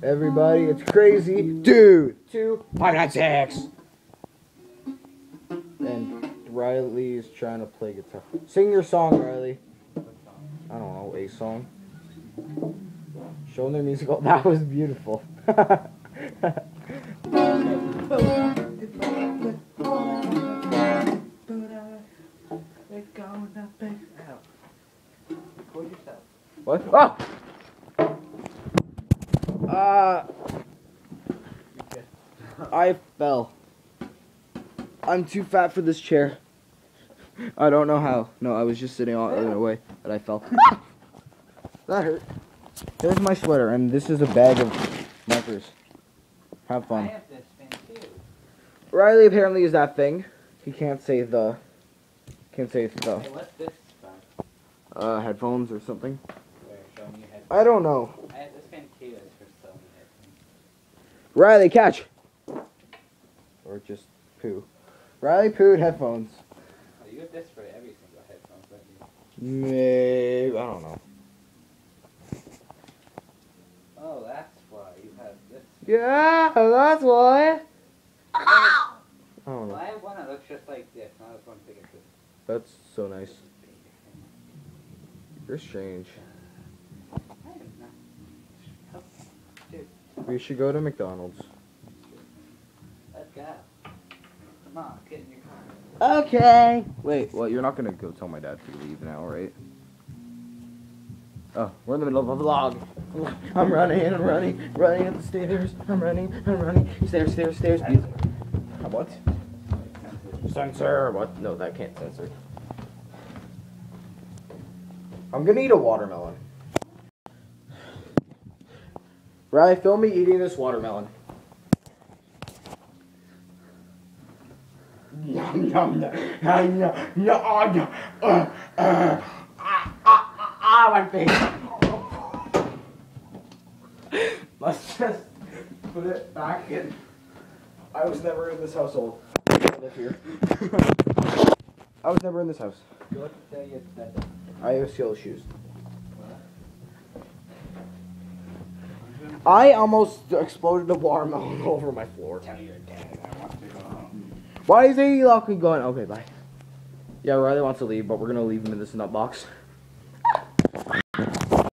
Everybody, it's crazy. Dude, 2, 5, 9, 6. And Riley is trying to play guitar. Sing your song, Riley. I don't know, a song. Show them their musical. That was beautiful. What? Oh! I fell. I'm too fat for this chair. I don't know how. No, I was just sitting all the other way, but I fell. That hurt. Here's my sweater, and this is a bag of markers. Have fun. I have this thing too. Riley apparently is that thing. He can't say the. Can't say the. Hey, what's this from? Headphones or something. Where, show me your headphones. I don't know. I have this pen too. It's for Sony headphones. Riley, catch. Or just poo. Riley pooed headphones. Oh, you have this for every single headphone, don't you? Maybe, I don't know. Oh, that's why you have this. Yeah, that's why. I don't Well, know. I have one that looks just like this. Not this one bigger. That's so nice. You're strange. I am not. Dude, We should go to McDonald's. let's go. Come on, get in your car. Okay. Wait, well, you're not gonna go tell my dad to leave now, right? Oh, we're in the middle of a vlog. I'm running up the stairs. I'm running. Stairs. What? Censor. What? No, that can't censor. I'm gonna eat a watermelon. Riley, film me eating this watermelon. Yum yum my face. Let's just put it back in. I was never in this household. I live here. I was never in this house. You look to tell you it's better. I have steel shoes. I almost exploded the watermelon over my floor. Tell your dad I want to go home. Why is he locking going? Okay, bye. Yeah, Riley wants to leave, but we're gonna leave him in this nut box.